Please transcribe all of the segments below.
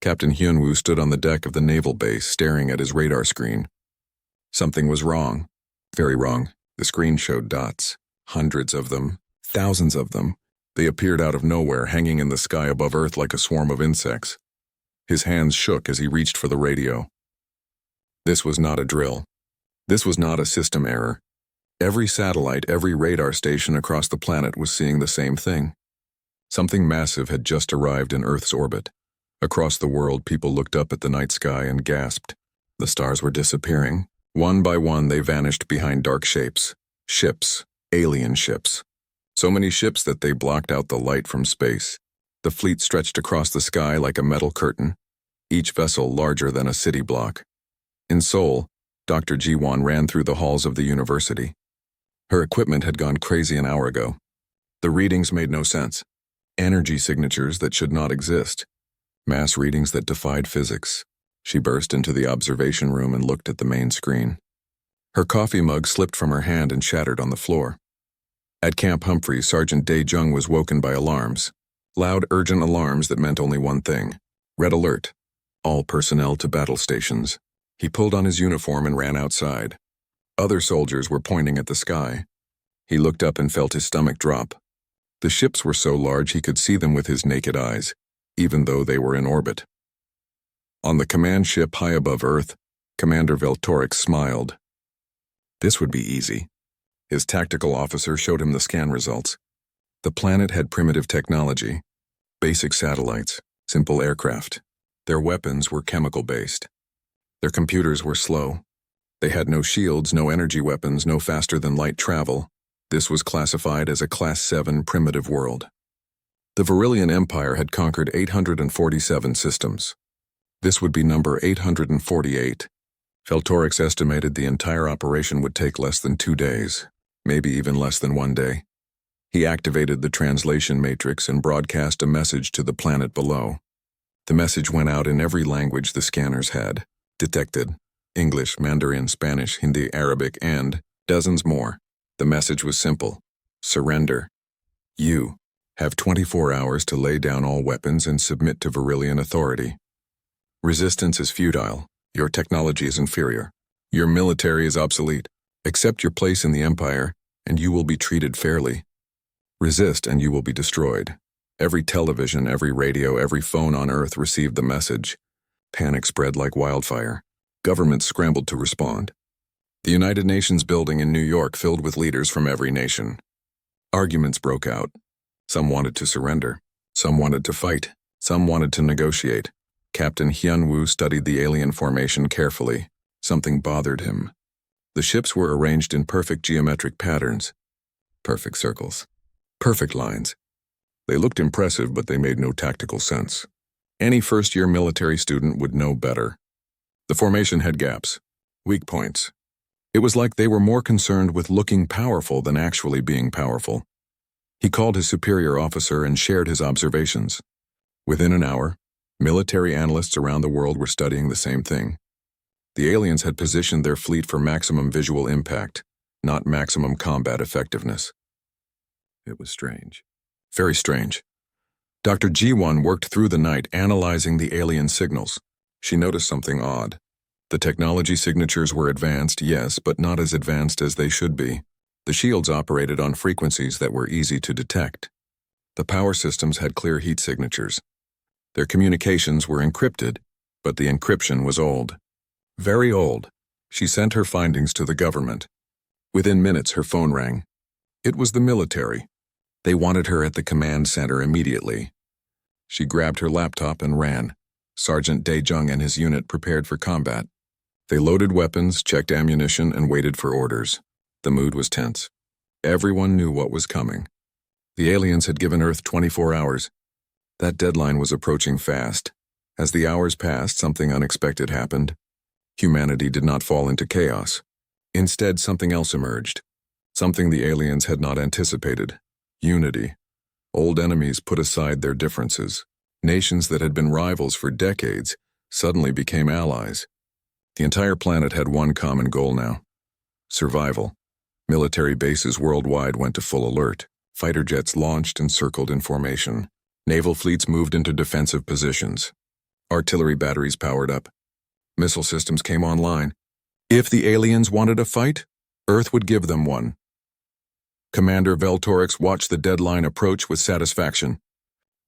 Captain Hyunwoo stood on the deck of the naval base staring at his radar screen. Something was wrong. Very wrong. The screen showed dots. Hundreds of them. Thousands of them. They appeared out of nowhere, hanging in the sky above Earth like a swarm of insects. His hands shook as he reached for the radio. This was not a drill. This was not a system error. Every satellite, every radar station across the planet was seeing the same thing. Something massive had just arrived in Earth's orbit. Across the world, people looked up at the night sky and gasped. The stars were disappearing. One by one, they vanished behind dark shapes. Ships. Alien ships. So many ships that they blocked out the light from space. The fleet stretched across the sky like a metal curtain, each vessel larger than a city block. In Seoul, Dr. Ji-won ran through the halls of the university. Her equipment had gone crazy an hour ago. The readings made no sense. Energy signatures that should not exist. Mass readings that defied physics. She burst into the observation room and looked at the main screen. Her coffee mug slipped from her hand and shattered on the floor. At Camp Humphrey, Sergeant Dae-jung was woken by alarms. Loud, urgent alarms that meant only one thing. Red alert. All personnel to battle stations. He pulled on his uniform and ran outside. Other soldiers were pointing at the sky. He looked up and felt his stomach drop. The ships were so large he could see them with his naked eyes, even though they were in orbit. On the command ship high above Earth, Commander Veltorix smiled. This would be easy. His tactical officer showed him the scan results. The planet had primitive technology, basic satellites, simple aircraft. Their weapons were chemical-based. Their computers were slow. They had no shields, no energy weapons, no faster-than-light travel. This was classified as a Class 7 primitive world. The Virillian Empire had conquered 847 systems. This would be number 848. Veltorix estimated the entire operation would take less than 2 days, maybe even less than 1 day. He activated the translation matrix and broadcast a message to the planet below. The message went out in every language the scanners had detected: English, Mandarin, Spanish, Hindi, Arabic, and dozens more. The message was simple: surrender. You have 24 hours to lay down all weapons and submit to Virillian authority. Resistance is futile. Your technology is inferior. Your military is obsolete. Accept your place in the Empire, and you will be treated fairly. Resist, and you will be destroyed. Every television, every radio, every phone on Earth received the message. Panic spread like wildfire. Governments scrambled to respond. The United Nations building in New York filled with leaders from every nation. Arguments broke out. Some wanted to surrender. Some wanted to fight. Some wanted to negotiate. Captain Hyunwoo studied the alien formation carefully. Something bothered him. The ships were arranged in perfect geometric patterns. Perfect circles. Perfect lines. They looked impressive, but they made no tactical sense. Any first-year military student would know better. The formation had gaps, weak points. It was like they were more concerned with looking powerful than actually being powerful. He called his superior officer and shared his observations. Within an hour, military analysts around the world were studying the same thing. The aliens had positioned their fleet for maximum visual impact, not maximum combat effectiveness. It was strange. Very strange. Dr. Ji-won worked through the night analyzing the alien signals. She noticed something odd. The technology signatures were advanced, yes, but not as advanced as they should be. The shields operated on frequencies that were easy to detect. The power systems had clear heat signatures. Their communications were encrypted, but the encryption was old. Very old. She sent her findings to the government. Within minutes, her phone rang. It was the military. They wanted her at the command center immediately. She grabbed her laptop and ran. Sergeant Dae-jung and his unit prepared for combat. They loaded weapons, checked ammunition, and waited for orders. The mood was tense. Everyone knew what was coming. The aliens had given Earth 24 hours. That deadline was approaching fast. As the hours passed, something unexpected happened. Humanity did not fall into chaos. Instead, something else emerged. Something the aliens had not anticipated. Unity. Old enemies put aside their differences. Nations that had been rivals for decades suddenly became allies. The entire planet had one common goal now: survival. Military bases worldwide went to full alert. Fighter jets launched and circled in formation. Naval fleets moved into defensive positions. Artillery batteries powered up. Missile systems came online. If the aliens wanted a fight, Earth would give them one. Commander Veltorix watched the deadline approach with satisfaction.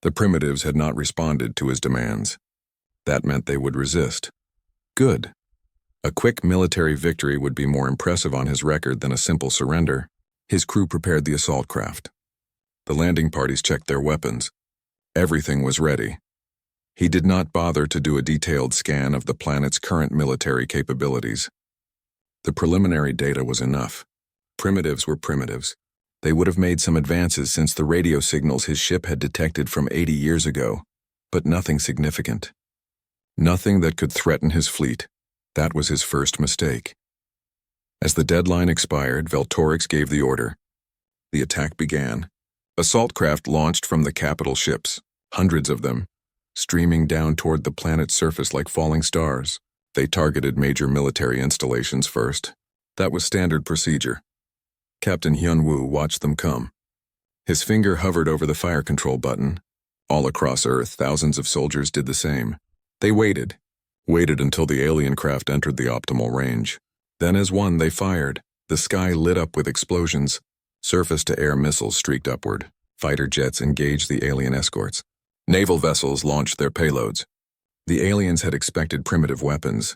The primitives had not responded to his demands. That meant they would resist. Good. A quick military victory would be more impressive on his record than a simple surrender. His crew prepared the assault craft. The landing parties checked their weapons. Everything was ready. He did not bother to do a detailed scan of the planet's current military capabilities. The preliminary data was enough. Primitives were primitives. They would have made some advances since the radio signals his ship had detected from 80 years ago, but nothing significant. Nothing that could threaten his fleet. That was his first mistake. As the deadline expired, Veltorix gave the order. The attack began. Assault craft launched from the capital ships, hundreds of them, streaming down toward the planet's surface like falling stars. They targeted major military installations first. That was standard procedure. Captain Hyun-woo watched them come. His finger hovered over the fire control button. All across Earth, thousands of soldiers did the same. They waited until the alien craft entered the optimal range. Then as one, they fired. The sky lit up with explosions. Surface-to-air missiles streaked upward. Fighter jets engaged the alien escorts. Naval vessels launched their payloads. The aliens had expected primitive weapons.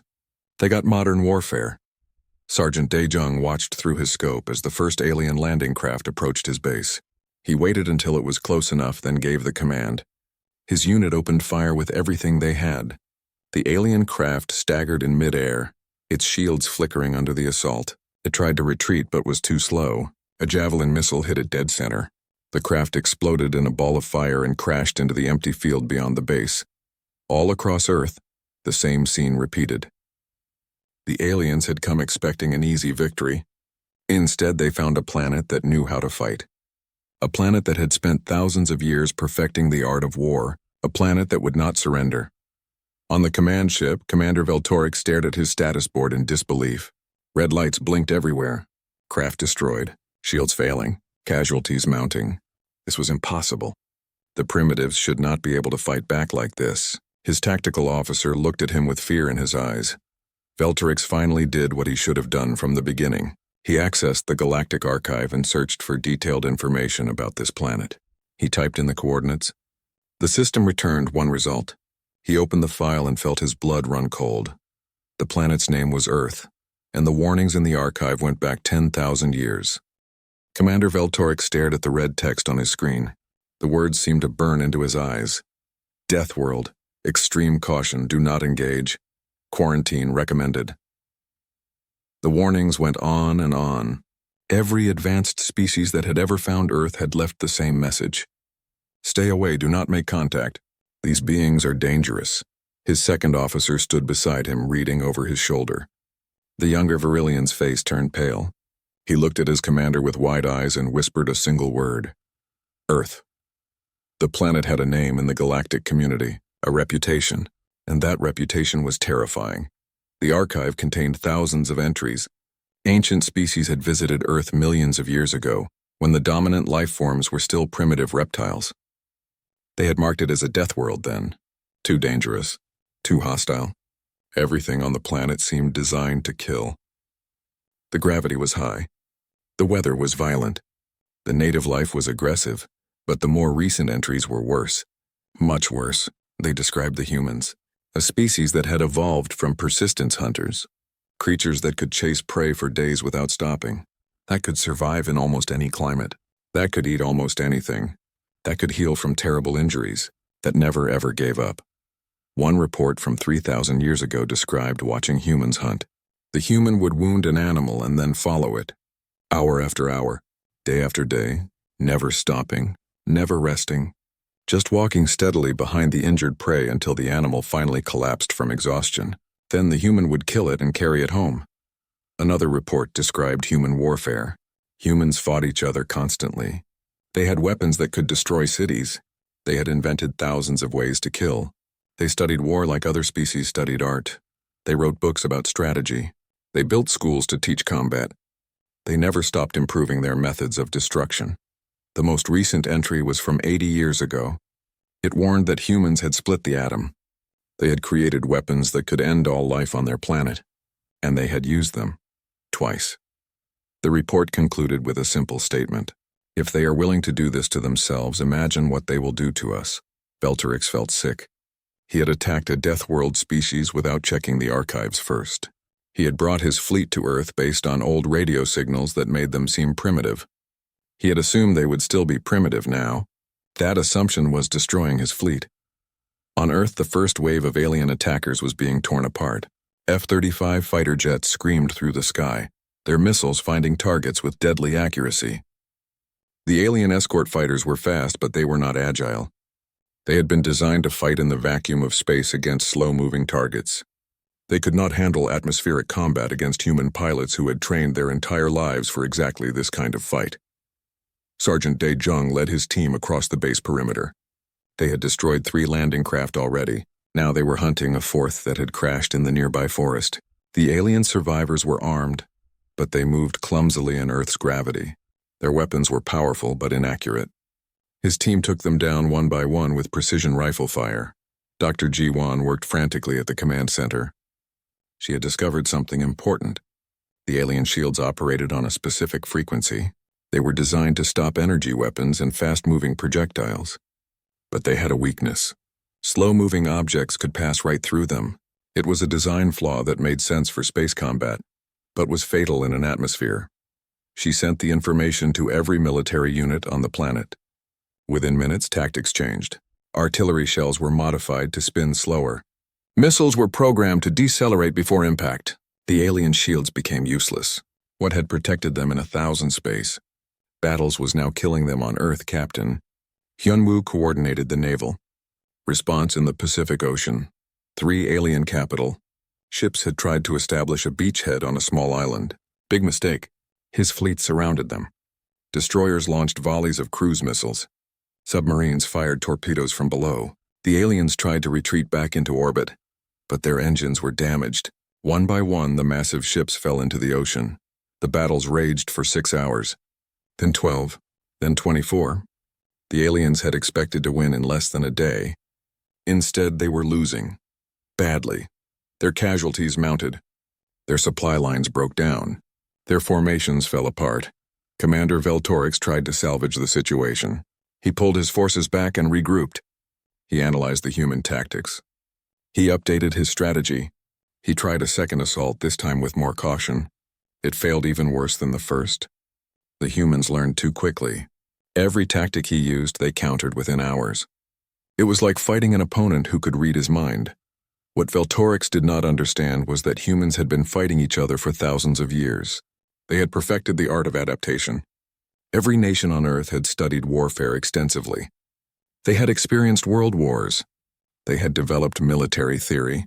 They got modern warfare. Sergeant Dae-jung watched through his scope as the first alien landing craft approached his base. He waited until it was close enough, then gave the command. His unit opened fire with everything they had. The alien craft staggered in mid-air, its shields flickering under the assault. It tried to retreat but was too slow. A javelin missile hit it dead center. The craft exploded in a ball of fire and crashed into the empty field beyond the base. All across Earth, the same scene repeated. The aliens had come expecting an easy victory. Instead, they found a planet that knew how to fight. A planet that had spent thousands of years perfecting the art of war. A planet that would not surrender. On the command ship, Commander Veltorix stared at his status board in disbelief. Red lights blinked everywhere. Craft destroyed. Shields failing. Casualties mounting. This was impossible. The primitives should not be able to fight back like this. His tactical officer looked at him with fear in his eyes. Veltorix finally did what he should have done from the beginning. He accessed the Galactic Archive and searched for detailed information about this planet. He typed in the coordinates. The system returned one result. He opened the file and felt his blood run cold. The planet's name was Earth, and the warnings in the archive went back 10,000 years. Commander Veltorix stared at the red text on his screen. The words seemed to burn into his eyes. Death World. Extreme caution. Do not engage. Quarantine recommended. The warnings went on and on. Every advanced species that had ever found Earth had left the same message. Stay away, do not make contact. These beings are dangerous. His second officer stood beside him, reading over his shoulder. The younger Virilian's face turned pale. He looked at his commander with wide eyes and whispered a single word. Earth. The planet had a name in the galactic community, a reputation, and that reputation was terrifying. The archive contained thousands of entries. Ancient species had visited Earth millions of years ago, when the dominant life forms were still primitive reptiles. They had marked it as a death world then. Too dangerous. Too hostile. Everything on the planet seemed designed to kill. The gravity was high. The weather was violent. The native life was aggressive, but the more recent entries were worse. Much worse, they described the humans. A species that had evolved from persistence hunters. Creatures that could chase prey for days without stopping. That could survive in almost any climate. That could eat almost anything. That could heal from terrible injuries. That never ever gave up. One report from 3,000 years ago described watching humans hunt. The human would wound an animal and then follow it. Hour after hour, day after day, never stopping, never resting. Just walking steadily behind the injured prey until the animal finally collapsed from exhaustion. Then the human would kill it and carry it home. Another report described human warfare. Humans fought each other constantly. They had weapons that could destroy cities. They had invented thousands of ways to kill. They studied war like other species studied art. They wrote books about strategy. They built schools to teach combat. They never stopped improving their methods of destruction. The most recent entry was from 80 years ago. It warned that humans had split the atom. They had created weapons that could end all life on their planet, and they had used them. Twice. The report concluded with a simple statement. If they are willing to do this to themselves, imagine what they will do to us. Veltorix felt sick. He had attacked a Death World species without checking the archives first. He had brought his fleet to Earth based on old radio signals that made them seem primitive. He had assumed they would still be primitive now. That assumption was destroying his fleet. On Earth, the first wave of alien attackers was being torn apart. F-35 fighter jets screamed through the sky, their missiles finding targets with deadly accuracy. The alien escort fighters were fast, but they were not agile. They had been designed to fight in the vacuum of space against slow-moving targets. They could not handle atmospheric combat against human pilots who had trained their entire lives for exactly this kind of fight. Sergeant De Jong led his team across the base perimeter. They had destroyed 3 landing craft already. Now they were hunting a 4th that had crashed in the nearby forest. The alien survivors were armed, but they moved clumsily in Earth's gravity. Their weapons were powerful but inaccurate. His team took them down one by one with precision rifle fire. Dr. Ji-Wan worked frantically at the command center. She had discovered something important. The alien shields operated on a specific frequency. They were designed to stop energy weapons and fast-moving projectiles. But they had a weakness. Slow-moving objects could pass right through them. It was a design flaw that made sense for space combat, but was fatal in an atmosphere. She sent the information to every military unit on the planet. Within minutes, tactics changed. Artillery shells were modified to spin slower. Missiles were programmed to decelerate before impact. The alien shields became useless. What had protected them in 1,000 space battles was now killing them on Earth. Captain Hyunwoo coordinated the naval response in the Pacific Ocean. 3 alien capital ships had tried to establish a beachhead on a small island. Big mistake. His fleet surrounded them. Destroyers launched volleys of cruise missiles. Submarines fired torpedoes from below. The aliens tried to retreat back into orbit, but their engines were damaged. One by one, the massive ships fell into the ocean. The battles raged for 6 hours, then 12, then 24. The aliens had expected to win in less than a day. Instead, they were losing. Badly. Their casualties mounted. Their supply lines broke down. Their formations fell apart. Commander Veltorix tried to salvage the situation. He pulled his forces back and regrouped. He analyzed the human tactics. He updated his strategy. He tried a second assault, this time with more caution. It failed even worse than the first. The humans learned too quickly. Every tactic he used, they countered within hours. It was like fighting an opponent who could read his mind. What Veltorix did not understand was that humans had been fighting each other for thousands of years. They had perfected the art of adaptation. Every nation on Earth had studied warfare extensively. They had experienced world wars. They had developed military theory.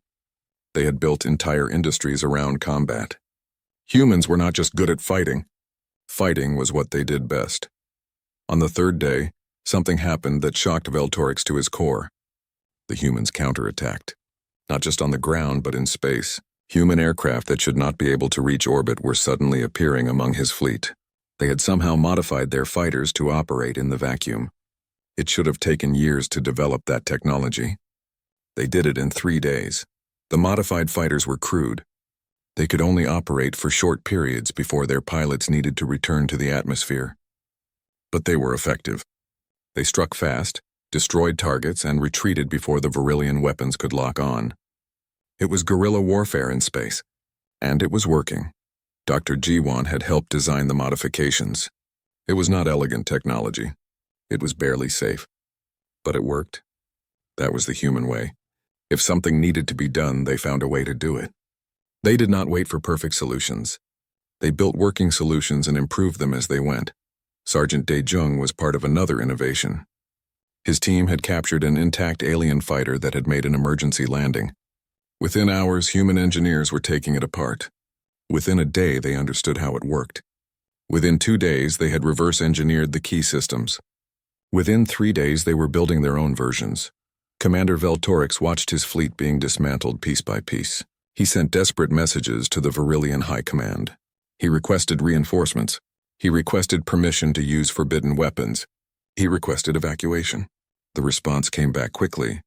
They had built entire industries around combat. Humans were not just good at fighting. Fighting was what they did best. On the 3rd day, something happened that shocked Veltorix to his core. The humans counterattacked. Not just on the ground, but in space. Human aircraft that should not be able to reach orbit were suddenly appearing among his fleet. They had somehow modified their fighters to operate in the vacuum. It should have taken years to develop that technology. They did it in 3 days. The modified fighters were crude. They could only operate for short periods before their pilots needed to return to the atmosphere. But they were effective. They struck fast, destroyed targets, and retreated before the Virillian weapons could lock on. It was guerrilla warfare in space, and it was working. Dr. Ji-Wan had helped design the modifications. It was not elegant technology. It was barely safe. But it worked. That was the human way. If something needed to be done, they found a way to do it. They did not wait for perfect solutions. They built working solutions and improved them as they went. Sergeant De Jong was part of another innovation. His team had captured an intact alien fighter that had made an emergency landing. Within hours, human engineers were taking it apart. Within a day, they understood how it worked. Within 2 days, they had reverse-engineered the key systems. Within 3 days, they were building their own versions. Commander Veltorix watched his fleet being dismantled piece by piece. He sent desperate messages to the Virillian High Command. He requested reinforcements. He requested permission to use forbidden weapons. He requested evacuation. The response came back quickly.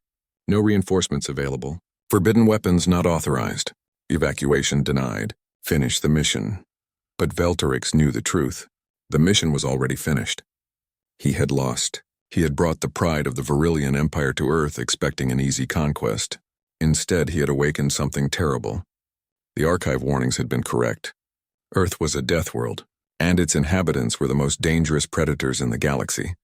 No reinforcements available. Forbidden weapons not authorized. Evacuation denied. Finish the mission. But Veltorix knew the truth. The mission was already finished. He had lost. He had brought the pride of the Virillian Empire to Earth expecting an easy conquest. Instead, he had awakened something terrible. The archive warnings had been correct. Earth was a death world, and its inhabitants were the most dangerous predators in the galaxy.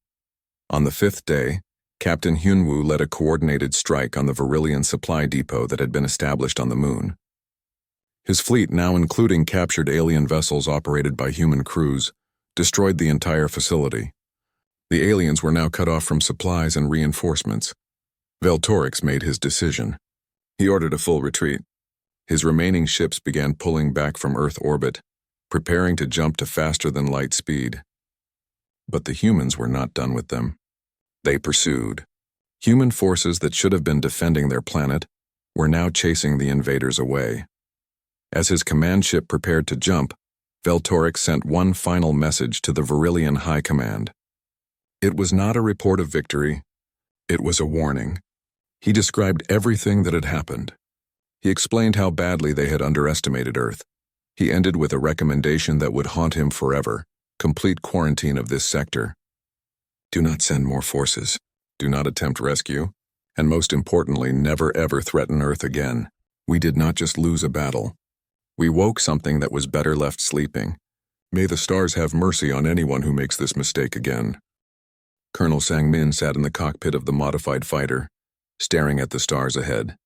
On the 5th day, Captain Hyunwoo led a coordinated strike on the Virillian supply depot that had been established on the moon. His fleet, now including captured alien vessels operated by human crews, destroyed the entire facility. The aliens were now cut off from supplies and reinforcements. Veltorix made his decision. He ordered a full retreat. His remaining ships began pulling back from Earth orbit, preparing to jump to faster-than-light speed. But the humans were not done with them. They pursued. Human forces that should have been defending their planet were now chasing the invaders away. As his command ship prepared to jump, Veltorix sent one final message to the Virillian High Command. It was not a report of victory. It was a warning. He described everything that had happened. He explained how badly they had underestimated Earth. He ended with a recommendation that would haunt him forever: complete quarantine of this sector. Do not send more forces. Do not attempt rescue. And most importantly, never ever threaten Earth again. We did not just lose a battle. We woke something that was better left sleeping. May the stars have mercy on anyone who makes this mistake again. Colonel Sang-min sat in the cockpit of the modified fighter, staring at the stars ahead.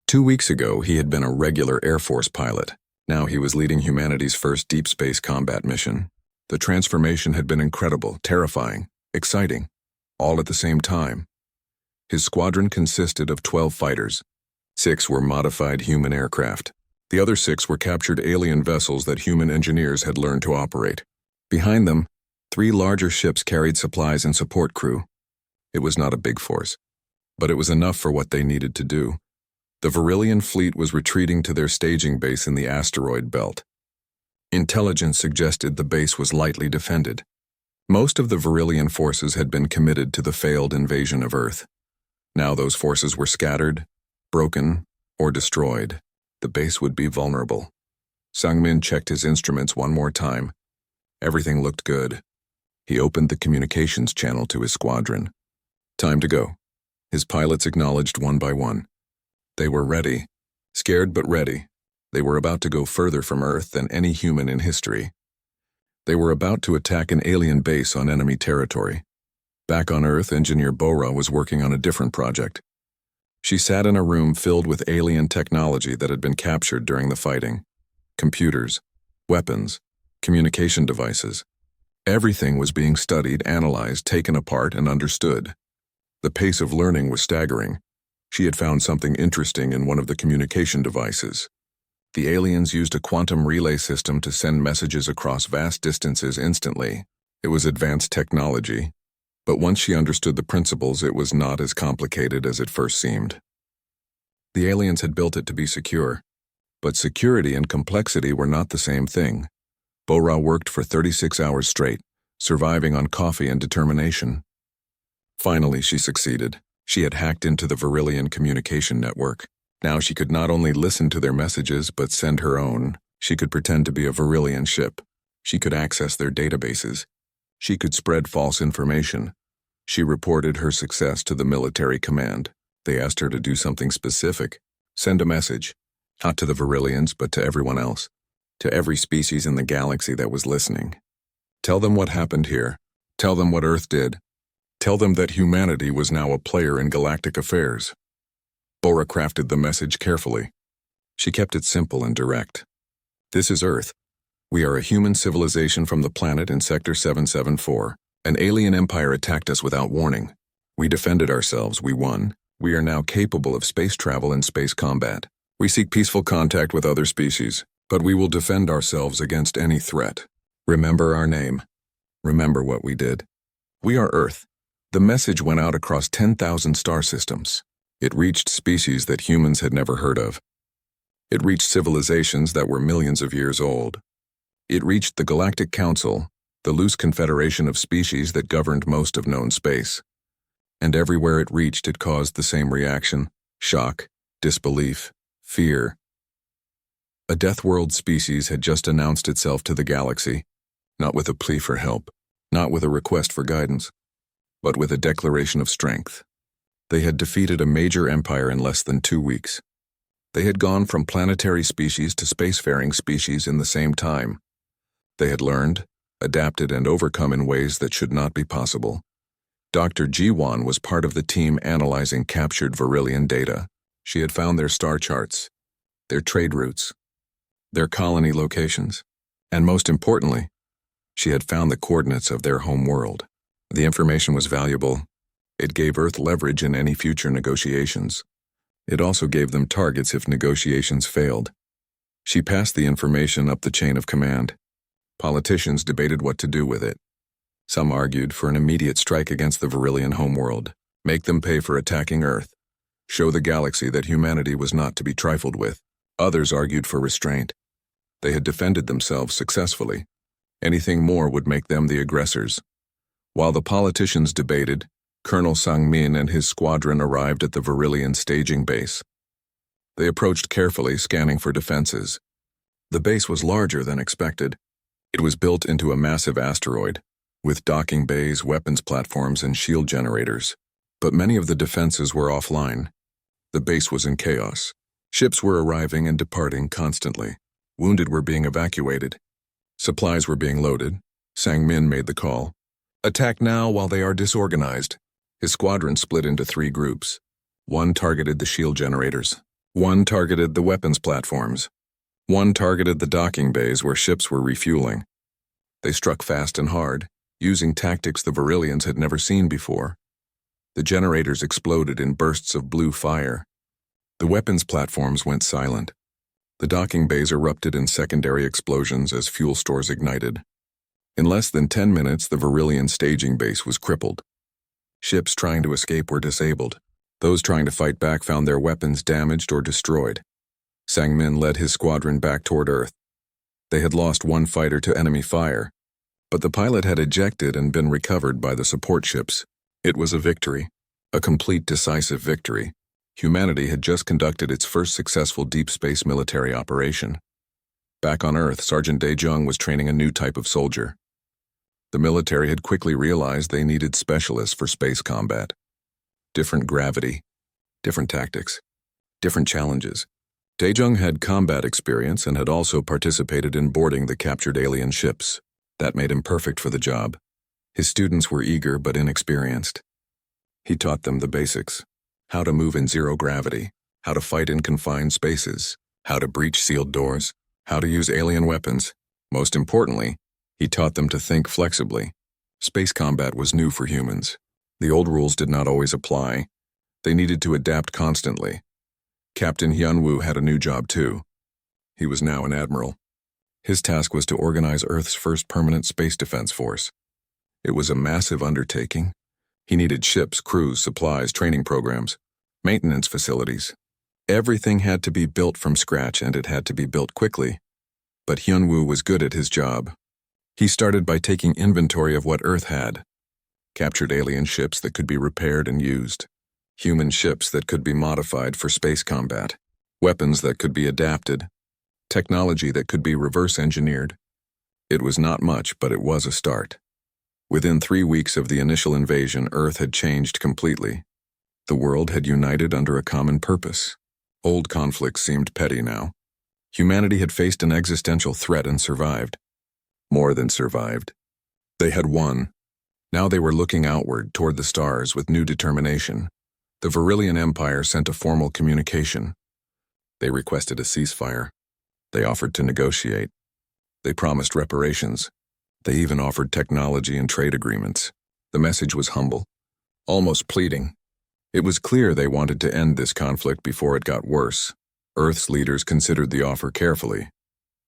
2 weeks ago, he had been a regular Air Force pilot. Now he was leading humanity's first deep space combat mission. The transformation had been incredible, terrifying, exciting, all at the same time. His squadron consisted of 12 fighters. 6 were modified human aircraft. The other 6 were captured alien vessels that human engineers had learned to operate. Behind them, 3 larger ships carried supplies and support crew. It was not a big force, but it was enough for what they needed to do. The Virillian fleet was retreating to their staging base in the asteroid belt. Intelligence suggested the base was lightly defended. Most of the Virillian forces had been committed to the failed invasion of Earth. Now those forces were scattered, broken, or destroyed. The base would be vulnerable. Sang-min checked his instruments one more time. Everything looked good. He opened the communications channel to his squadron. Time to go. His pilots acknowledged one by one. They were ready. Scared but ready. They were about to go further from Earth than any human in history. They were about to attack an alien base on enemy territory. Back on Earth, Engineer Bora was working on a different project. She sat in a room filled with alien technology that had been captured during the fighting. Computers, weapons, communication devices. Everything was being studied, analyzed, taken apart, and understood. The pace of learning was staggering. She had found something interesting in one of the communication devices. The aliens used a quantum relay system to send messages across vast distances instantly. It was advanced technology, but once she understood the principles, it was not as complicated as it first seemed. The aliens had built it to be secure, but security and complexity were not the same thing. Bora worked for 36 hours straight, surviving on coffee and determination. Finally, she succeeded. She had hacked into the Virillian communication network. Now she could not only listen to their messages, but send her own. She could pretend to be a Virillian ship. She could access their databases. She could spread false information. She reported her success to the military command. They asked her to do something specific. Send a message. Not to the Virillians, but to everyone else. To every species in the galaxy that was listening. Tell them what happened here. Tell them what Earth did. Tell them that humanity was now a player in galactic affairs. Bora crafted the message carefully. She kept it simple and direct. This is Earth. We are a human civilization from the planet in Sector 774. An alien empire attacked us without warning. We defended ourselves, we won. We are now capable of space travel and space combat. We seek peaceful contact with other species, but we will defend ourselves against any threat. Remember our name. Remember what we did. We are Earth. The message went out across 10,000 star systems. It reached species that humans had never heard of. It reached civilizations that were millions of years old. It reached the Galactic Council, the loose confederation of species that governed most of known space. And everywhere it reached, it caused the same reaction: shock, disbelief, fear. A Death World species had just announced itself to the galaxy, not with a plea for help, not with a request for guidance, but with a declaration of strength. They had defeated a major empire in less than 2 weeks. They had gone from planetary species to spacefaring species in the same time. They had learned, adapted, and overcome in ways that should not be possible. Dr. Jiwan was part of the team analyzing captured Virillian data. She had found their star charts, their trade routes, their colony locations, and most importantly, she had found the coordinates of their home world. The information was valuable. It gave Earth leverage in any future negotiations. It also gave them targets if negotiations failed. She passed the information up the chain of command. Politicians debated what to do with it. Some argued for an immediate strike against the Virillian homeworld, make them pay for attacking Earth, show the galaxy that humanity was not to be trifled with. Others argued for restraint. They had defended themselves successfully. Anything more would make them the aggressors. While the politicians debated, Colonel Sang-min and his squadron arrived at the Virillian staging base. They approached carefully, scanning for defenses. The base was larger than expected. It was built into a massive asteroid, with docking bays, weapons platforms, and shield generators. But many of the defenses were offline. The base was in chaos. Ships were arriving and departing constantly. Wounded were being evacuated. Supplies were being loaded. Sang-min made the call. Attack now while they are disorganized. His squadron split into 3 groups. One targeted the shield generators. One targeted the weapons platforms. One targeted the docking bays where ships were refueling. They struck fast and hard, using tactics the Virillians had never seen before. The generators exploded in bursts of blue fire. The weapons platforms went silent. The docking bays erupted in secondary explosions as fuel stores ignited. In less than 10 minutes, the Virillian staging base was crippled. Ships trying to escape were disabled. Those trying to fight back found their weapons damaged or destroyed. Sang-min led his squadron back toward Earth. They had lost 1 fighter to enemy fire, but the pilot had ejected and been recovered by the support ships. It was a victory, a complete decisive victory. Humanity had just conducted its first successful deep space military operation. Back on Earth, Sergeant Dae-jung was training a new type of soldier. The military had quickly realized they needed specialists for space combat. Different gravity, different tactics, different challenges. Dae-jung had combat experience and had also participated in boarding the captured alien ships. That made him perfect for the job. His students were eager but inexperienced. He taught them the basics: how to move in zero gravity, how to fight in confined spaces, how to breach sealed doors, how to use alien weapons. Most importantly, he taught them to think flexibly. Space combat was new for humans. The old rules did not always apply. They needed to adapt constantly. Captain Hyun-woo had a new job too. He was now an admiral. His task was to organize Earth's first permanent space defense force. It was a massive undertaking. He needed ships, crews, supplies, training programs, maintenance facilities. Everything had to be built from scratch, and it had to be built quickly. But Hyun-woo was good at his job. He started by taking inventory of what Earth had. Captured alien ships that could be repaired and used. Human ships that could be modified for space combat. Weapons that could be adapted. Technology that could be reverse engineered. It was not much, but it was a start. Within 3 weeks of the initial invasion, Earth had changed completely. The world had united under a common purpose. Old conflicts seemed petty now. Humanity had faced an existential threat and survived. More than survived. They had won. Now they were looking outward toward the stars with new determination. The Virillian Empire sent a formal communication. They requested a ceasefire. They offered to negotiate. They promised reparations. They even offered technology and trade agreements. The message was humble, almost pleading. It was clear they wanted to end this conflict before it got worse. Earth's leaders considered the offer carefully.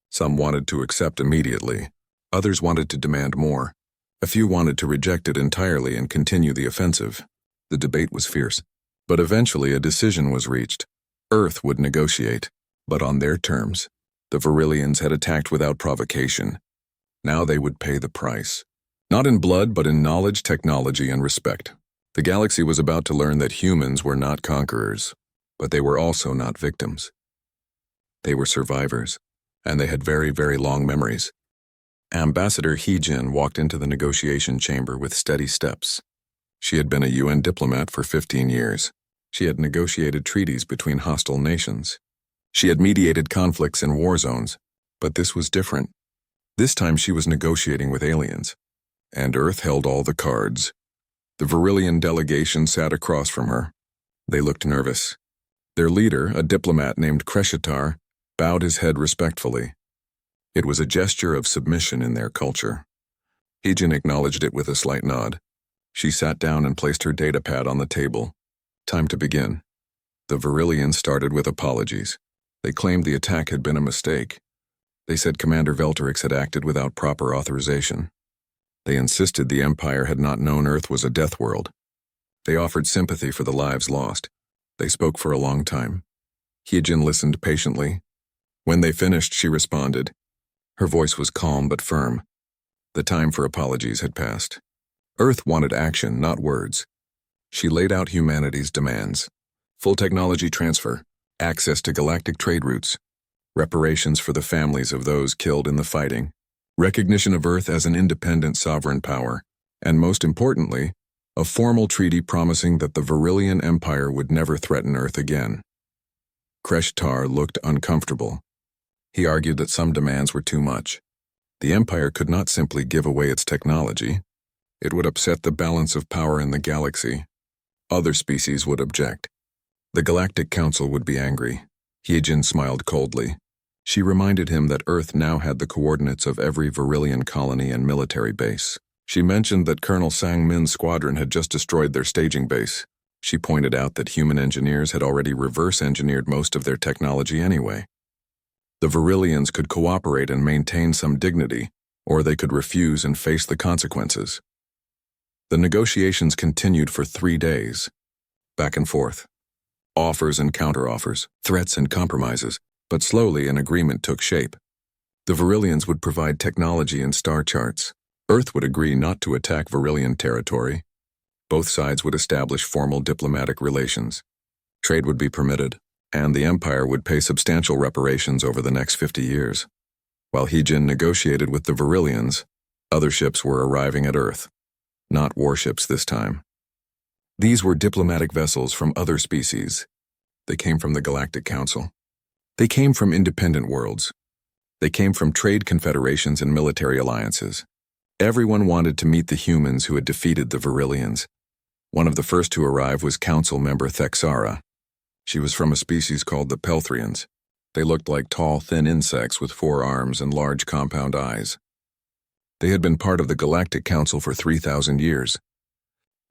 Some wanted to accept immediately. Others wanted to demand more. A few wanted to reject it entirely and continue the offensive. The debate was fierce. But eventually a decision was reached. Earth would negotiate, but on their terms. The Virillians had attacked without provocation. Now they would pay the price. Not in blood, but in knowledge, technology, and respect. The galaxy was about to learn that humans were not conquerors. But they were also not victims. They were survivors, and they had very, very long memories. Ambassador He-jin walked into the negotiation chamber with steady steps. She had been a UN diplomat for 15 years. She had negotiated treaties between hostile nations. She had mediated conflicts in war zones, but this was different. This time she was negotiating with aliens, and Earth held all the cards. The Virillian delegation sat across from her. They looked nervous. Their leader, a diplomat named Kreshitar, bowed his head respectfully. It was a gesture of submission in their culture. He-jin acknowledged it with a slight nod. She sat down and placed her datapad on the table. Time to begin. The Virillians started with apologies. They claimed the attack had been a mistake. They said Commander Velterix had acted without proper authorization. They insisted the Empire had not known Earth was a death world. They offered sympathy for the lives lost. They spoke for a long time. He-jin listened patiently. When they finished, she responded. Her voice was calm but firm. The time for apologies had passed. Earth wanted action, not words. She laid out humanity's demands. Full technology transfer, access to galactic trade routes, reparations for the families of those killed in the fighting, recognition of Earth as an independent sovereign power, and most importantly, a formal treaty promising that the Virillian Empire would never threaten Earth again. Kreshitar looked uncomfortable. He argued that some demands were too much. The Empire could not simply give away its technology. It would upset the balance of power in the galaxy. Other species would object. The Galactic Council would be angry. He-jin smiled coldly. She reminded him that Earth now had the coordinates of every Virillian colony and military base. She mentioned that Colonel Sang-min's squadron had just destroyed their staging base. She pointed out that human engineers had already reverse-engineered most of their technology anyway. The Virillians could cooperate and maintain some dignity, or they could refuse and face the consequences. The negotiations continued for 3 days. Back and forth. Offers and counteroffers, threats and compromises, but slowly an agreement took shape. The Virillians would provide technology and star charts. Earth would agree not to attack Virillian territory. Both sides would establish formal diplomatic relations. Trade would be permitted, and the Empire would pay substantial reparations over the next 50 years. While He-jin negotiated with the Virillians, other ships were arriving at Earth. Not warships this time. These were diplomatic vessels from other species. They came from the Galactic Council. They came from independent worlds. They came from trade confederations and military alliances. Everyone wanted to meet the humans who had defeated the Virillians. One of the first to arrive was Council member Thexara. She was from a species called the Pelthrians. They looked like tall, thin insects with 4 arms and large compound eyes. They had been part of the Galactic Council for 3,000 years.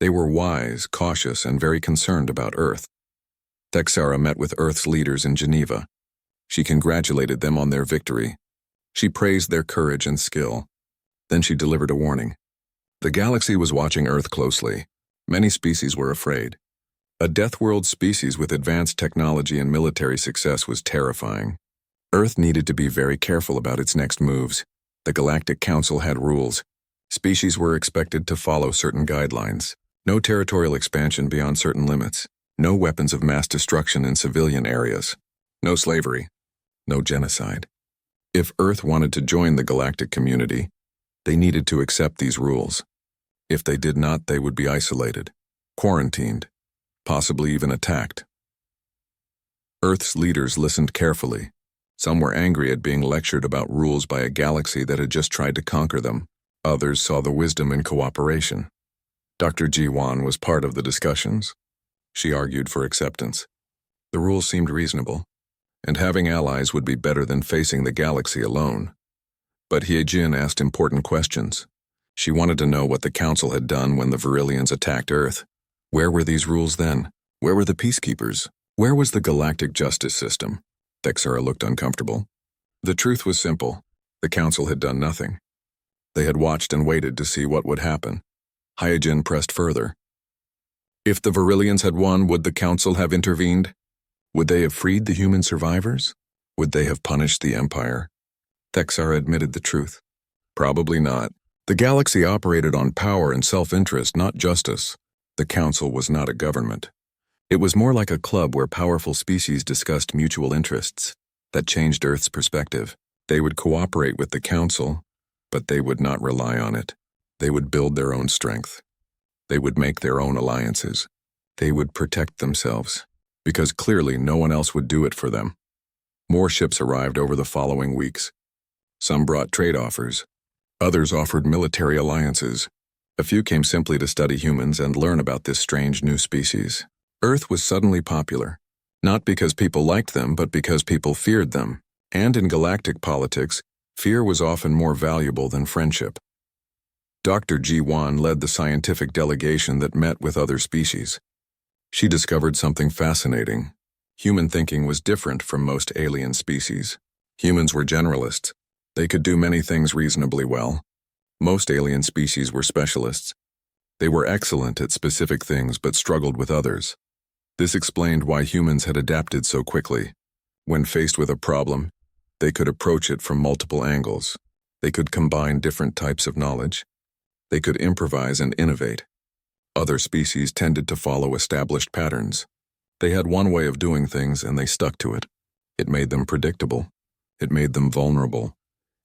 They were wise, cautious, and very concerned about Earth. Thexara met with Earth's leaders in Geneva. She congratulated them on their victory. She praised their courage and skill. Then she delivered a warning. The galaxy was watching Earth closely. Many species were afraid. A Death World species with advanced technology and military success was terrifying. Earth needed to be very careful about its next moves. The Galactic Council had rules. Species were expected to follow certain guidelines. No territorial expansion beyond certain limits. No weapons of mass destruction in civilian areas. No slavery. No genocide. If Earth wanted to join the galactic community, they needed to accept these rules. If they did not, they would be isolated, quarantined, possibly even attacked. Earth's leaders listened carefully. Some were angry at being lectured about rules by a galaxy that had just tried to conquer them. Others saw the wisdom in cooperation. Dr. Ji-won was part of the discussions. She argued for acceptance. The rules seemed reasonable, and having allies would be better than facing the galaxy alone. But He-jin asked important questions. She wanted to know what the Council had done when the Virillians attacked Earth. Where were these rules then? Where were the peacekeepers? Where was the galactic justice system? Thexara looked uncomfortable. The truth was simple. The Council had done nothing. They had watched and waited to see what would happen. He-jin pressed further. If the Virillians had won, would the Council have intervened? Would they have freed the human survivors? Would they have punished the Empire? Thexara admitted the truth. Probably not. The galaxy operated on power and self-interest, not justice. The Council was not a government. It was more like a club where powerful species discussed mutual interests that changed Earth's perspective. They would cooperate with the Council, but they would not rely on it. They would build their own strength. They would make their own alliances. They would protect themselves, because clearly no one else would do it for them. More ships arrived over the following weeks. Some brought trade offers. Others offered military alliances. A few came simply to study humans and learn about this strange new species. Earth was suddenly popular, not because people liked them, but because people feared them. And in galactic politics, fear was often more valuable than friendship. Dr. Ji Wan led the scientific delegation that met with other species. She discovered something fascinating. Human thinking was different from most alien species. Humans were generalists. They could do many things reasonably well. Most alien species were specialists. They were excellent at specific things but struggled with others. This explained why humans had adapted so quickly. When faced with a problem, they could approach it from multiple angles. They could combine different types of knowledge. They could improvise and innovate. Other species tended to follow established patterns. They had one way of doing things and they stuck to it. It made them predictable. It made them vulnerable.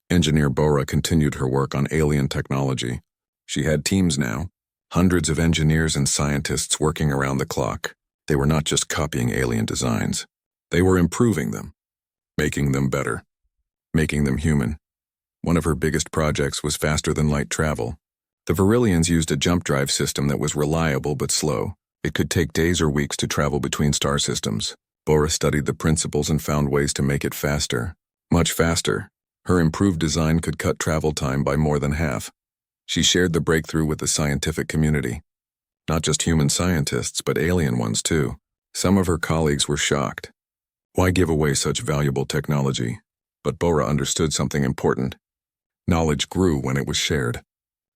Engineer Bora continued her work on alien technology. She had teams now, hundreds of engineers and scientists working around the clock. They were not just copying alien designs. They were improving them, making them better, making them human. One of her biggest projects was faster-than-light travel. The Virillians used a jump drive system that was reliable but slow. It could take days or weeks to travel between star systems. Bora studied the principles and found ways to make it faster, much faster. Her improved design could cut travel time by more than half. She shared the breakthrough with the scientific community. Not just human scientists, but alien ones too. Some of her colleagues were shocked. Why give away such valuable technology? But Bora understood something important. Knowledge grew when it was shared.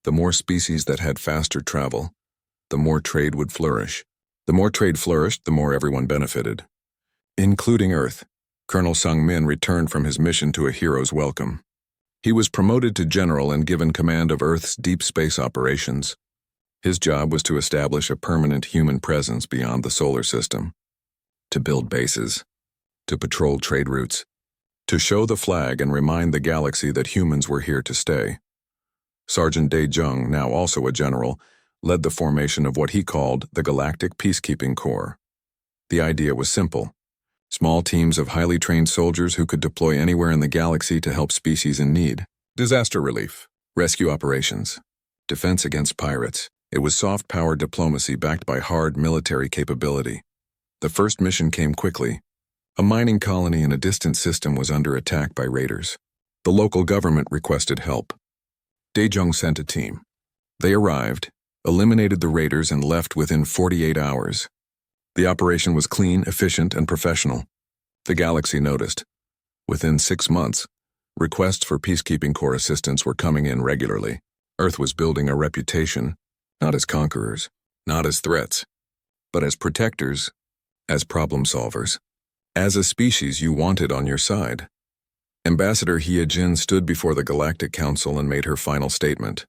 The more species that had faster travel, the more trade would flourish. The more trade flourished, the more everyone benefited. Including Earth. Colonel Sung-min returned from his mission to a hero's welcome. He was promoted to general and given command of Earth's deep space operations. His job was to establish a permanent human presence beyond the solar system, to build bases, to patrol trade routes, to show the flag and remind the galaxy that humans were here to stay. Sergeant Dae Jung, now also a general, led the formation of what he called the Galactic Peacekeeping Corps. The idea was simple. Small teams of highly trained soldiers who could deploy anywhere in the galaxy to help species in need. Disaster relief, rescue operations, defense against pirates. It was soft power diplomacy backed by hard military capability. The first mission came quickly. A mining colony in a distant system was under attack by raiders. The local government requested help. Dae Jung sent a team. They arrived, eliminated the raiders, and left within 48 hours. The operation was clean, efficient, and professional. The galaxy noticed. Within 6 months, requests for Peacekeeping Corps assistance were coming in regularly. Earth was building a reputation, not as conquerors, not as threats, but as protectors, as problem solvers, as a species you wanted on your side. Ambassador Hye Jin stood before the Galactic Council and made her final statement.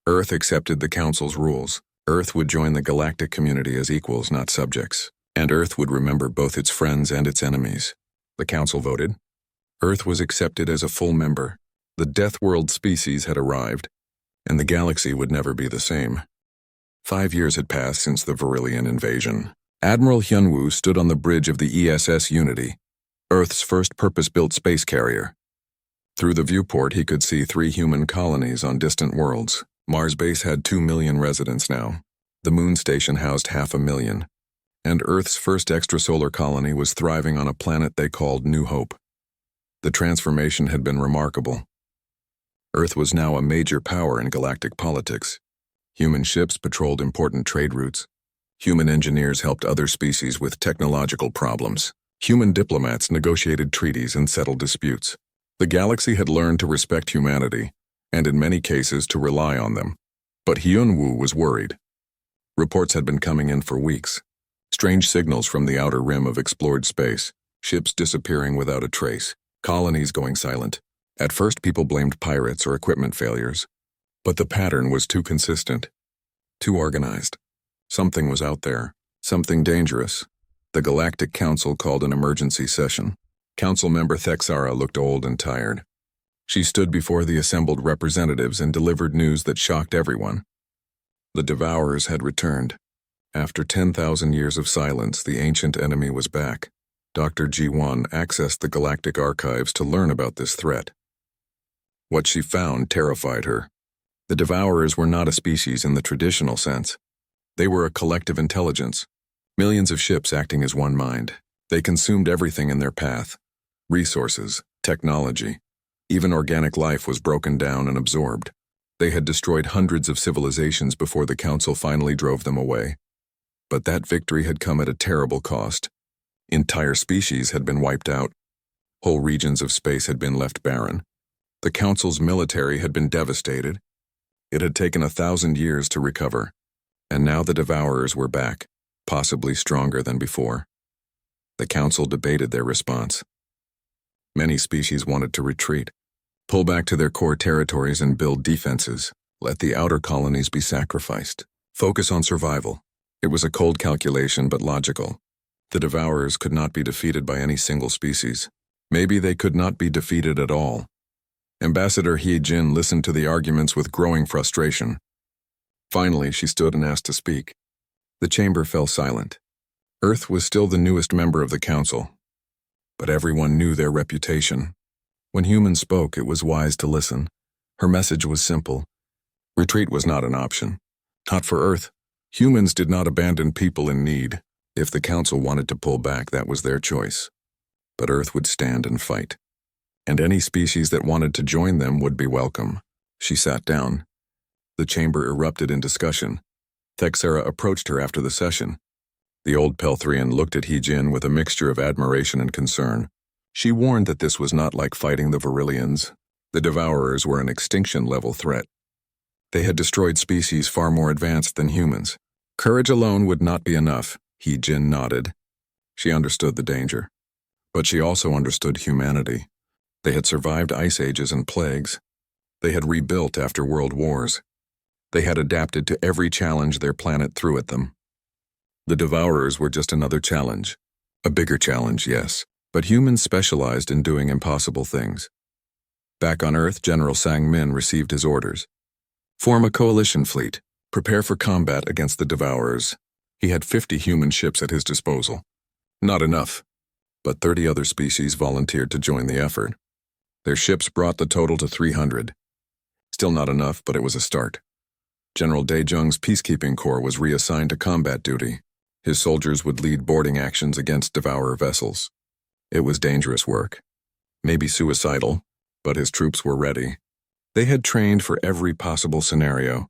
Earth accepted the Council's rules. Earth would join the galactic community as equals, not subjects. And Earth would remember both its friends and its enemies. The Council voted. Earth was accepted as a full member. The Death World species had arrived, and the galaxy would never be the same. 5 years had passed since the Virillian invasion. Admiral Hyun-woo stood on the bridge of the ESS Unity, Earth's first purpose-built space carrier. Through the viewport, he could see 3 human colonies on distant worlds. Mars base had 2 million residents now. The moon station housed 500,000. And Earth's first extrasolar colony was thriving on a planet they called New Hope. The transformation had been remarkable. Earth was now a major power in galactic politics. Human ships patrolled important trade routes. Human engineers helped other species with technological problems. Human diplomats negotiated treaties and settled disputes. The galaxy had learned to respect humanity, and in many cases to rely on them. But Hyun-woo was worried. Reports had been coming in for weeks. Strange signals from the outer rim of explored space, ships disappearing without a trace, colonies going silent. At first, people blamed pirates or equipment failures. But the pattern was too consistent, too organized. Something was out there, Something dangerous. The Galactic Council called an emergency session. Council member Thexara looked old and tired. She stood before the assembled representatives and delivered news that shocked everyone. The Devourers had returned. After 10,000 years of silence, the ancient enemy was back. Dr. G1 accessed the Galactic Archives to learn about this threat. What she found terrified her. The Devourers were not a species in the traditional sense. They were a collective intelligence. Millions of ships acting as one mind. They consumed everything in their path. Resources, technology, even organic life was broken down and absorbed. They had destroyed hundreds of civilizations before the Council finally drove them away. But that victory had come at a terrible cost. Entire species had been wiped out. Whole regions of space had been left barren. The Council's military had been devastated. It had taken 1,000 years to recover. And now the Devourers were back, possibly stronger than before. The Council debated their response. Many species wanted to retreat, pull back to their core territories and build defenses, let the outer colonies be sacrificed, focus on survival. It was a cold calculation but logical. The Devourers could not be defeated by any single species. Maybe they could not be defeated at all. Ambassador He Jin listened to the arguments with growing frustration. Finally, she stood and asked to speak. The chamber fell silent. Earth was still the newest member of the Council, but everyone knew their reputation. When humans spoke, it was wise to listen. Her message was simple. Retreat was not an option. Not for Earth. Humans did not abandon people in need. If the Council wanted to pull back, that was their choice. But Earth would stand and fight. And any species that wanted to join them would be welcome. She sat down. The chamber erupted in discussion. Thexara approached her after the session. The old Pelthrian looked at He Jin with a mixture of admiration and concern. She warned that this was not like fighting the Virillians. The Devourers were an extinction-level threat. They had destroyed species far more advanced than humans. Courage alone would not be enough. He Jin nodded. She understood the danger. But she also understood humanity. They had survived ice ages and plagues. They had rebuilt after world wars. They had adapted to every challenge their planet threw at them. The Devourers were just another challenge. A bigger challenge, yes, but humans specialized in doing impossible things. Back on Earth, General Sang Min received his orders. Form a coalition fleet. Prepare for combat against the Devourers. He had 50 human ships at his disposal. Not enough, but 30 other species volunteered to join the effort. Their ships brought the total to 300. Still not enough, but it was a start. General Daejung's peacekeeping corps was reassigned to combat duty. His soldiers would lead boarding actions against Devourer vessels. It was dangerous work. Maybe suicidal, but his troops were ready. They had trained for every possible scenario.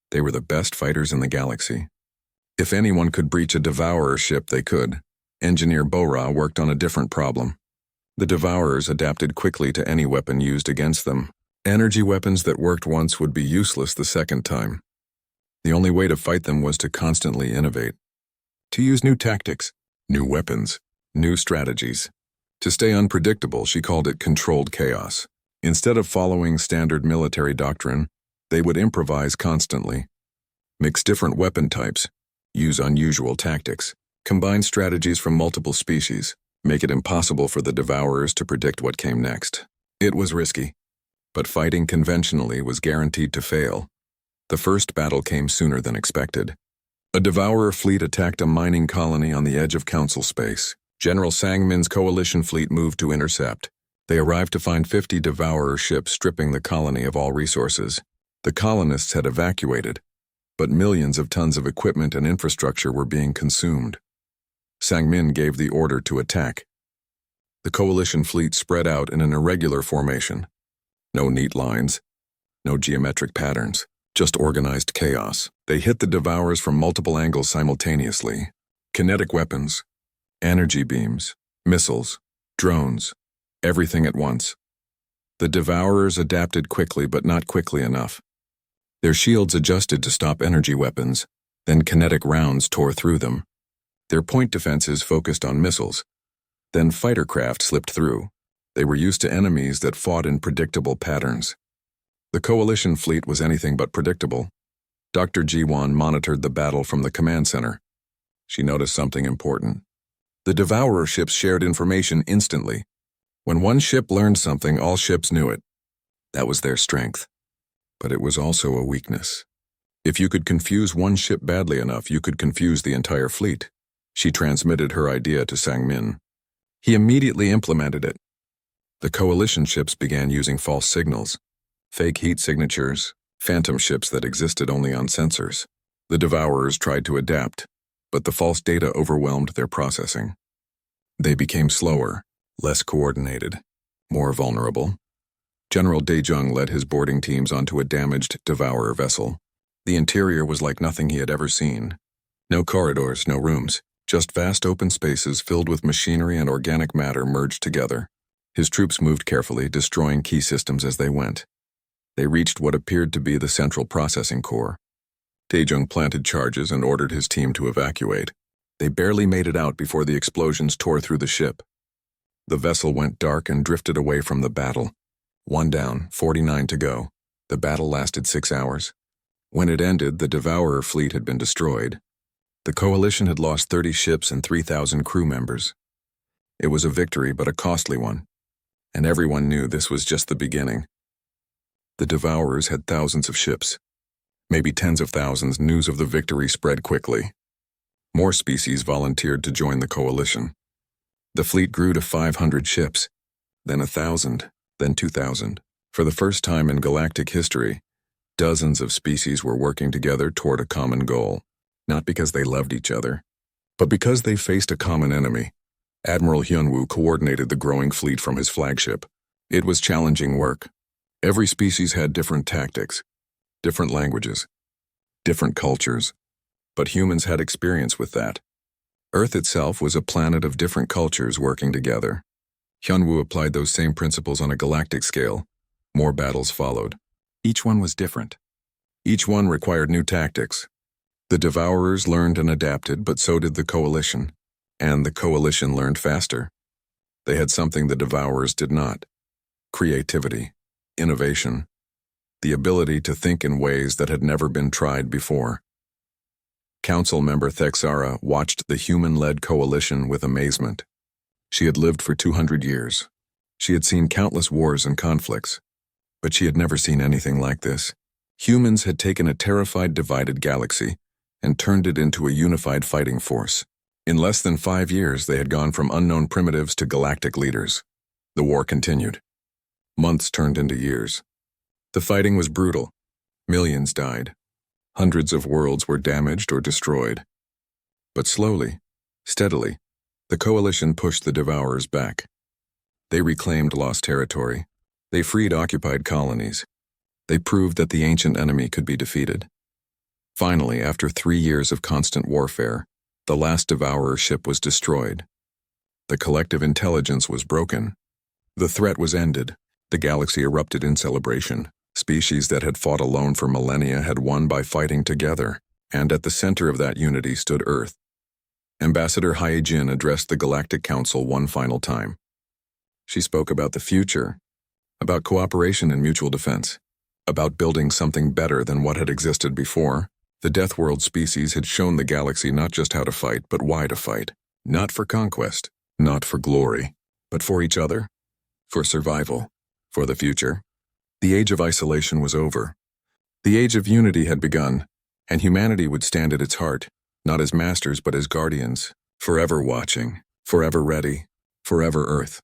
They were the best fighters in the galaxy. If anyone could breach a Devourer ship, they could. Engineer Bora worked on a different problem. The Devourers adapted quickly to any weapon used against them. Energy weapons that worked once would be useless the second time. The only way to fight them was to constantly innovate. To use new tactics, new weapons, new strategies. To stay unpredictable, she called it controlled chaos. Instead of following standard military doctrine, they would improvise constantly. Mix different weapon types, use unusual tactics, combine strategies from multiple species, make it impossible for the Devourers to predict what came next. It was risky, but fighting conventionally was guaranteed to fail. The first battle came sooner than expected. A Devourer fleet attacked a mining colony on the edge of Council space. General Sang Min's coalition fleet moved to intercept. They arrived to find 50 Devourer ships stripping the colony of all resources. The colonists had evacuated, but millions of tons of equipment and infrastructure were being consumed. Sang Min gave the order to attack. The coalition fleet spread out in an irregular formation. No neat lines, no geometric patterns, just organized chaos. They hit the Devourers from multiple angles simultaneously. Kinetic weapons, energy beams, missiles, drones, everything at once. The Devourers adapted quickly, but not quickly enough. Their shields adjusted to stop energy weapons, then kinetic rounds tore through them. Their point defenses focused on missiles. Then fighter craft slipped through. They were used to enemies that fought in predictable patterns. The coalition fleet was anything but predictable. Dr. Jiwan monitored the battle from the command center. she noticed something important. The Devourer ships shared information instantly. When one ship learned something, all ships knew it. That was their strength. But it was also a weakness. If you could confuse one ship badly enough, you could confuse the entire fleet. She transmitted her idea to Sang-min. He immediately implemented it. The coalition ships began using false signals, fake heat signatures, phantom ships that existed only on sensors. The Devourers tried to adapt, but the false data overwhelmed their processing. They became slower, less coordinated, more vulnerable. General Daejung led his boarding teams onto a damaged Devourer vessel. The interior was like nothing he had ever seen. No corridors, no rooms, just vast open spaces filled with machinery and organic matter merged together. His troops moved carefully, destroying key systems as they went. They reached what appeared to be the central processing core. Daejung planted charges and ordered his team to evacuate. They barely made it out before the explosions tore through the ship. The vessel went dark and drifted away from the battle. 1 down, 49 to go. The battle lasted 6 hours. When it ended, the Devourer fleet had been destroyed. The coalition had lost 30 ships and 3,000 crew members. It was a victory, but a costly one. And everyone knew this was just the beginning. The Devourers had thousands of ships. Maybe tens of thousands. News of the victory spread quickly. More species volunteered to join the coalition. The fleet grew to 500 ships, then 1,000, then 2,000. For the first time in galactic history, dozens of species were working together toward a common goal, not because they loved each other, but because they faced a common enemy. Admiral Hyunwoo coordinated the growing fleet from his flagship. It was challenging work. Every species had different tactics, different languages, different cultures, but humans had experience with that. Earth itself was a planet of different cultures working together. Hyunwoo applied those same principles on a galactic scale. More battles followed. Each one was different. Each one required new tactics. The Devourers learned and adapted, but so did the Coalition. And the Coalition learned faster. They had something the Devourers did not: creativity, innovation, the ability to think in ways that had never been tried before. Council member Thexara watched the human-led coalition with amazement. She had lived for 200 years. She had seen countless wars and conflicts, but she had never seen anything like this. Humans had taken a terrified, divided galaxy and turned it into a unified fighting force. In less than 5 years, they had gone from unknown primitives to galactic leaders. The war continued. Months turned into years. The fighting was brutal. Millions died. Hundreds of worlds were damaged or destroyed. But slowly, steadily, the Coalition pushed the Devourers back. They reclaimed lost territory. They freed occupied colonies. They proved that the ancient enemy could be defeated. Finally, after 3 years of constant warfare, the last Devourer ship was destroyed. The collective intelligence was broken. The threat was ended. The galaxy erupted in celebration. Species that had fought alone for millennia had won by fighting together, and at the center of that unity stood Earth. Ambassador Hyejin addressed the Galactic Council one final time. She spoke about the future, about cooperation and mutual defense, about building something better than what had existed before. The Death World species had shown the galaxy not just how to fight, but why to fight. Not for conquest, not for glory, but for each other, for survival, for the future. The age of isolation was over. The age of unity had begun, and humanity would stand at its heart, not as masters but as guardians, forever watching, forever ready, forever Earth.